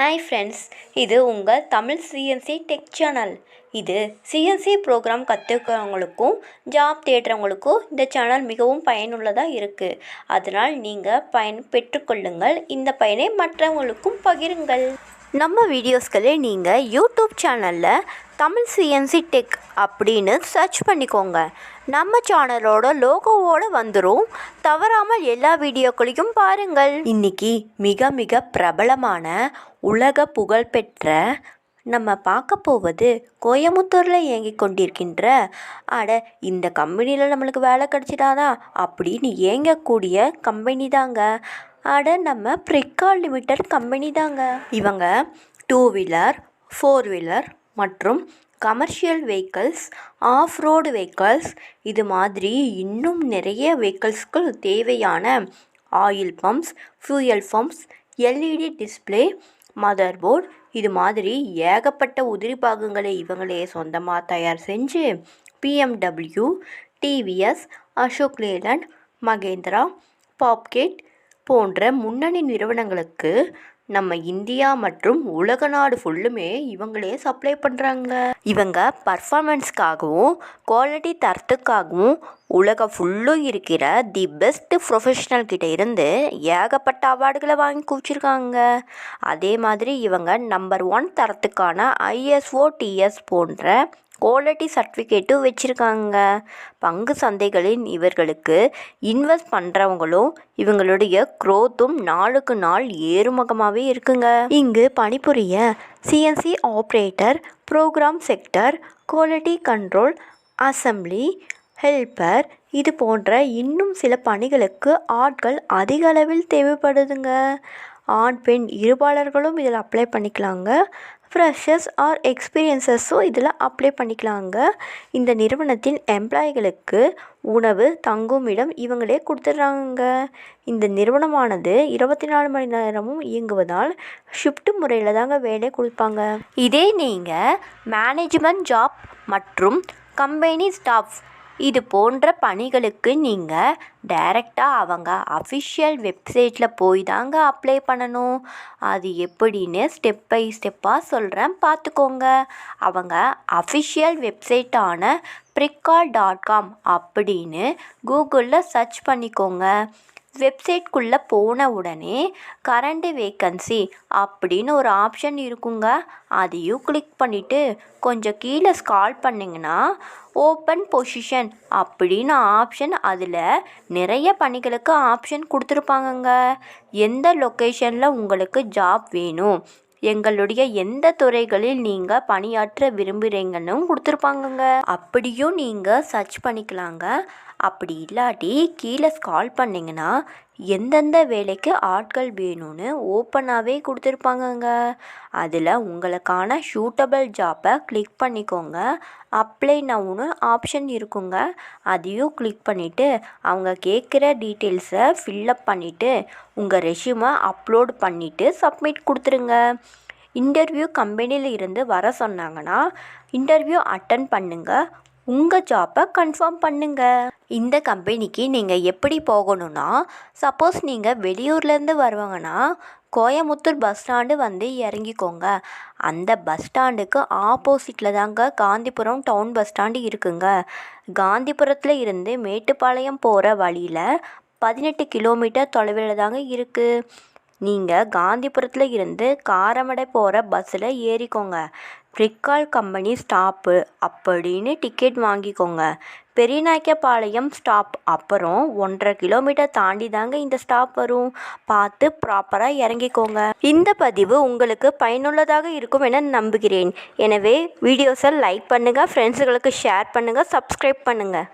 Hi friends, இது உங்கள் Tamil CNC tech channel. இது சிஎன்சி ப்ரோக்ராம் கற்றுக்கிறவங்களுக்கும் ஜாப் தேடுறவங்களுக்கும் இந்த சேனல் மிகவும் பயனுள்ளதாக இருக்குது. அதனால் நீங்கள் பயன் பெற்றுக்கொள்ளுங்கள். இந்த பயனை மற்றவங்களுக்கும் பகிருங்கள். நம்ம வீடியோஸ்களை நீங்கள் யூடியூப் சேனலில் தமிழ் சிஎன்சி டெக் அப்படின்னு சர்ச் பண்ணிக்கோங்க. நம்ம சேனலோட லோகோவோடு வந்துடும். தவறாமல் எல்லா வீடியோக்களையும் பாருங்கள். இன்றைக்கி மிக மிக பிரபலமான உலக புகழ்பெற்ற நம்ம பார்க்க போவது கோயம்புத்தூரில் இயங்கி கொண்டிருக்கின்ற இந்த கம்பெனியில் நம்மளுக்கு வேலை கிடச்சிடாதா அப்படின்னு இயங்கக்கூடிய கம்பெனி தாங்க. நம்ம ப்ரிக்கால் லிமிடெட் கம்பெனி தாங்க. இவங்க 2 வீலர் 4 வீலர் மற்றும் commercial vehicles, off road vehicles, இது மாதிரி இன்னும் நிறைய வெஹிக்கிள்ஸ்க்கு தேவையான oil pumps, fuel pumps, LED display, motherboard, இது மாதிரி ஏகப்பட்ட உதிரி பாகங்களை இவங்களே சொந்தமாக தயார் செஞ்சு BMW, TVS, Ashok Leyland, Mahindra, Bobcat போன்ற முன்னணி நிறுவனங்களுக்கு நம்ம இந்தியா மற்றும் உலக நாடு ஃபுல்லுமே இவங்களே சப்ளை பண்ணுறாங்க. இவங்க பர்ஃபார்மன்ஸ்க்காகவும் குவாலிட்டி தரத்துக்காகவும் உலகம் ஃபுல்லும் இருக்கிற தி பெஸ்ட் ப்ரொஃபஷ்னல் கிட்ட இருந்து ஏகப்பட்ட அவார்டுகளை வாங்கி குவிச்சிருக்காங்க. அதே மாதிரி இவங்க நம்பர் 1 தரத்துக்கான ISO TS போன்ற குவாலிட்டி சர்டிஃபிகேட்டும் வச்சுருக்காங்க. பங்கு சந்தைகளில் இவர்களுக்கு இன்வெஸ்ட் பண்ணுறவங்களும் இவங்களுடைய க்ரோத்தும் நாளுக்கு நாள் ஏறுமுகமாகவே இருக்குங்க. இங்கு பணிபுரிய CNC operator, program sector, quality control, assembly helper, இது போன்ற இன்னும் சில பணிகளுக்கு ஆட்கள் அதிக அளவில் தேவைப்படுதுங்க. ஆண் பெண் இருபாலர்களும் இதில் அப்ளை பண்ணிக்கலாங்க. ஃப்ரெஷர்ஸ் ஆர் எக்ஸ்பீரியன்ஸஸும் இதில் அப்ளை பண்ணிக்கலாங்க. இந்த நிறுவனத்தின் எம்ப்ளாய்களுக்கு உணவு, தங்கும் இடம் இவங்களே கொடுத்துட்றாங்க. இந்த நிறுவனமானது 24 மணி நேரமும் இயங்குவதால் ஷிஃப்ட் முறையில் தாங்க வேலை கொடுப்பாங்க. இதே நீங்கள் மேனேஜ்மெண்ட் ஜாப் மற்றும் கம்பெனி ஸ்டாஃப் இது போன்ற பணிகளுக்கு நீங்கள் டைரெக்டாக அவங்க அஃபிஷியல் வெப்சைட்டில் போய் தாங்க அப்ளை பண்ணணும். அது எப்படின்னு ஸ்டெப் பை ஸ்டெப்பாக சொல்கிறேன், பார்த்துக்கோங்க. அவங்க அஃபிஷியல் வெப்சைட்டான pricol.com அப்படின்னு கூகுளில் சர்ச் பண்ணிக்கோங்க. வெப்சைட்குள்ளே போன உடனே கரண்ட் வேக்கன்சி அப்படின்னு ஒரு ஆப்ஷன் இருக்குங்க. அதையும் கிளிக் பண்ணிவிட்டு கொஞ்சம் கீழே ஸ்க்ரால் பண்ணிங்கன்னா ஓப்பன் பொசிஷன் அப்படின்னு ஆப்ஷன், அதில் நிறைய பணிகளுக்கு ஆப்ஷன் கொடுத்துருப்பாங்கங்க. எந்த லொக்கேஷனில் உங்களுக்கு ஜாப் வேணும், எங்களுடைய எந்த துறைகளில் நீங்கள் பணியாற்ற விரும்புகிறீங்கன்னு கொடுத்துருப்பாங்கங்க. அப்படியும் நீங்கள் சர்ச் பண்ணிக்கலாங்க. அப்படி இல்லாட்டி கீழே ஸ்க்ரால் பண்ணிங்கன்னா எந்தெந்த வேலைக்கு ஆட்கள் வேணும்னு ஓப்பனாகவே கொடுத்துருப்பாங்கங்க. அதில் உங்களுக்கான சூட்டபிள் ஜாப்பை கிளிக் பண்ணிக்கோங்க. அப்ளை நவுன்னு ஆப்ஷன் இருக்குங்க. அதையும் கிளிக் பண்ணிவிட்டு அவங்க கேட்குற டீட்டெயில்ஸை ஃபில்லப் பண்ணிவிட்டு உங்கள் ரெஸ்யூமை அப்லோட் பண்ணிவிட்டு சப்மிட் கொடுத்துருங்க. இன்டர்வியூ கம்பெனியில் இருந்து வர சொன்னாங்கன்னா இன்டர்வியூ அட்டன் பண்ணுங்கள். உங்கள் ஜாப்பை கன்ஃபார்ம் பண்ணுங்கள். இந்த கம்பெனிக்கு நீங்கள் எப்படி போகணுன்னா, சப்போஸ் நீங்கள் வெளியூர்லேருந்து வருவாங்கன்னா கோயம்புத்தூர் பஸ் ஸ்டாண்டு வந்து இறங்கிக்கோங்க. அந்த பஸ் ஸ்டாண்டுக்கு ஆப்போசிட்டில் தாங்க காந்திபுரம் டவுன் பஸ் ஸ்டாண்டு இருக்குங்க. காந்திபுரத்தில் இருந்து மேட்டுப்பாளையம் போகிற வழியில் 18 கிலோமீட்டர் தொலைவில் தாங்க இருக்குது. நீங்கள் காந்திபுரத்தில் இருந்து காரமடை போகிற பஸ்ஸில் ஏறிக்கோங்க. ப்ரிக்கால் கம்பெனி ஸ்டாப்பு அப்படின்னு டிக்கெட் வாங்கிக்கோங்க. பெரியநாயக்கபாளையம் ஸ்டாப் அப்புறம் 1.5 கிலோமீட்டர் தாண்டி தாங்க இந்த ஸ்டாப் வரும். பார்த்து ப்ராப்பராக இறங்கிக்கோங்க. இந்த பதிவு உங்களுக்கு பயனுள்ளதாக இருக்கும் என நம்புகிறேன். எனவே வீடியோஸை லைக் பண்ணுங்கள், ஃப்ரெண்ட்ஸுகளுக்கு ஷேர் பண்ணுங்கள், சப்ஸ்கிரைப் பண்ணுங்கள்.